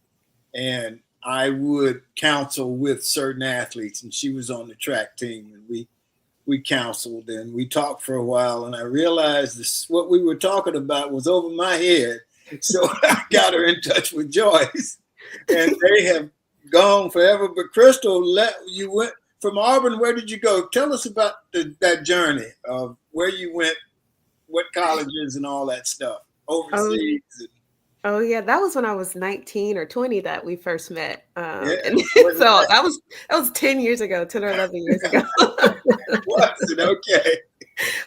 and I would counsel with certain athletes, and she was on the track team, and we counseled and we talked for a while, and I realized what we were talking about was over my head. So I got her in touch with Joyce, and they have gone forever. But Crystal, you went from Auburn. Where did you go? Tell us about that journey of where you went, what colleges and all that stuff overseas. Oh yeah, that was when I was 19 or 20 that we first met. And so that was 10 years ago, 10 or 11 years ago. Was it? Okay.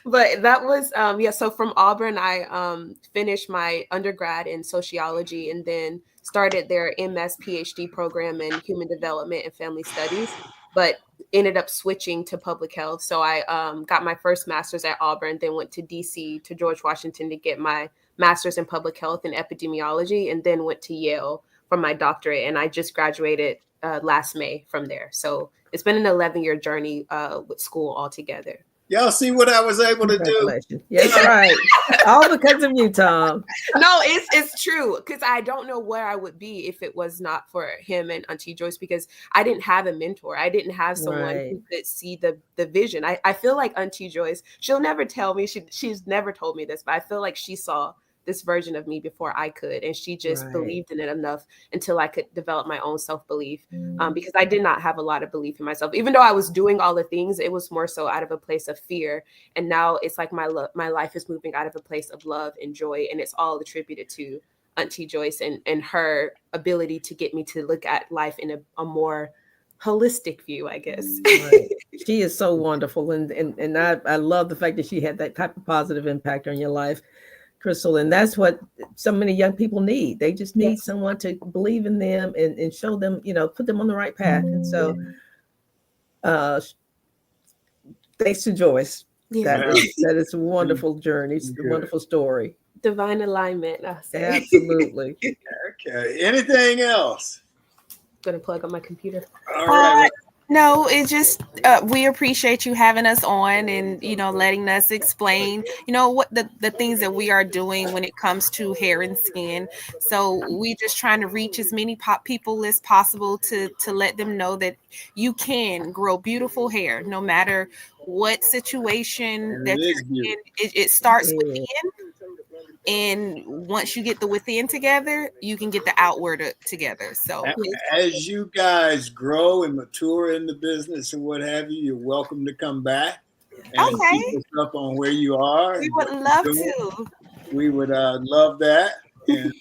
But that was so from Auburn, I finished my undergrad in sociology and then started their MS PhD program in human development and family studies, but ended up switching to public health. So I got my first master's at Auburn, then went to DC to George Washington to get my master's in public health and epidemiology, and then went to Yale for my doctorate. And I just graduated last May from there. So it's been an 11-year journey with school altogether. Y'all see what I was able to do? Yes, right. All because of you, Tom. No, it's true, because I don't know where I would be if it was not for him and Auntie Joyce, because I didn't have a mentor. I didn't have someone who could see the vision. I feel like Auntie Joyce, she'll never tell me, she's never told me this, but I feel like she saw this version of me before I could. And she just believed in it enough until I could develop my own self-belief. Because I did not have a lot of belief in myself. Even though I was doing all the things, it was more so out of a place of fear. And now it's like my life is moving out of a place of love and joy. And it's all attributed to Auntie Joyce and her ability to get me to look at life in a more holistic view, I guess. She is so wonderful. And I love the fact that she had that type of positive impact on your life, Crystal. And that's what so many young people need. They just need someone to believe in them and show them, put them on the right path. And so thanks to Joyce. That is a wonderful journey. It's a wonderful story. Divine alignment. Absolutely. Okay. Anything else? Gonna plug on my computer. All right. No, it just we appreciate you having us on and letting us explain what the things that we are doing when it comes to hair and skin. So we just trying to reach as many people as possible to let them know that you can grow beautiful hair no matter what situation that you're in. It starts within. And once you get the within together, you can get the outward together. So as you guys grow and mature in the business and what have you, you're welcome to come back and keep us up on where you are. We would love to. We would love that. And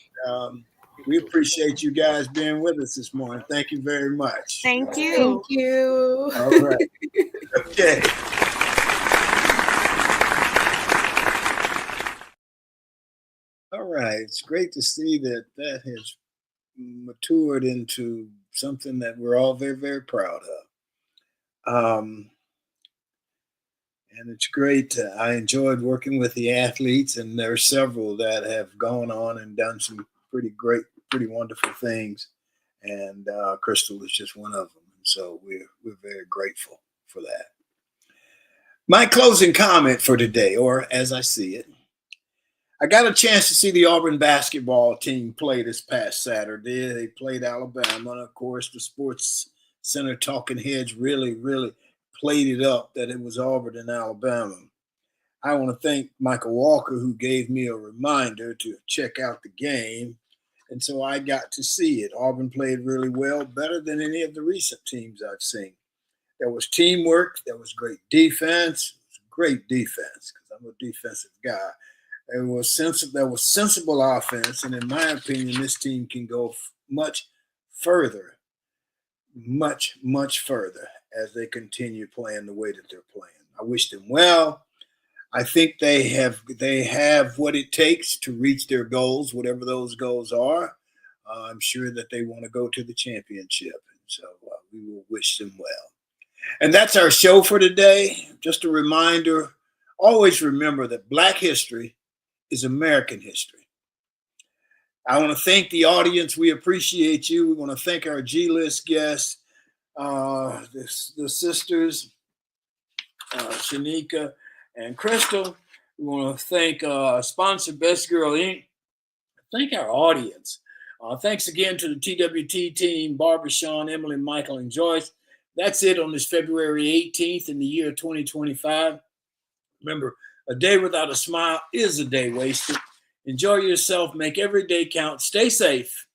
we appreciate you guys being with us this morning. Thank you very much. Thank you. Thank you. All right. Okay. All right. It's great to see that has matured into something that we're all very, very proud of. And it's great. I enjoyed working with the athletes, and there are several that have gone on and done some pretty great, pretty wonderful things. And Crystal is just one of them. And so we're very grateful for that. My closing comment for today, or as I see it, I got a chance to see the Auburn basketball team play this past Saturday. They played Alabama. And of course, the Sports Center talking heads really, really played it up that it was Auburn and Alabama. I want to thank Michael Walker, who gave me a reminder to check out the game. And so I got to see it. Auburn played really well, better than any of the recent teams I've seen. There was teamwork. There was great defense. It was great defense because I'm a defensive guy. There was sensible offense. And in my opinion, this team can go much further, much further as they continue playing the way that they're playing. I wish them well. I think they have what it takes to reach their goals, whatever those goals are. I'm sure that they want to go to the championship. And so we will wish them well. And that's our show for today. Just a reminder, always remember that Black history is American history. I want to thank the audience. We appreciate you. We want to thank our G-list guests, the sisters, Shanika and Crystal. We want to thank sponsor Best Girl Inc. Thank our audience. Thanks again to the TWT team, Barbara, Sean, Emily, Michael, and Joyce. That's it on this February 18th in the year 2025. Remember, a day without a smile is a day wasted. Enjoy yourself. Make every day count. Stay safe.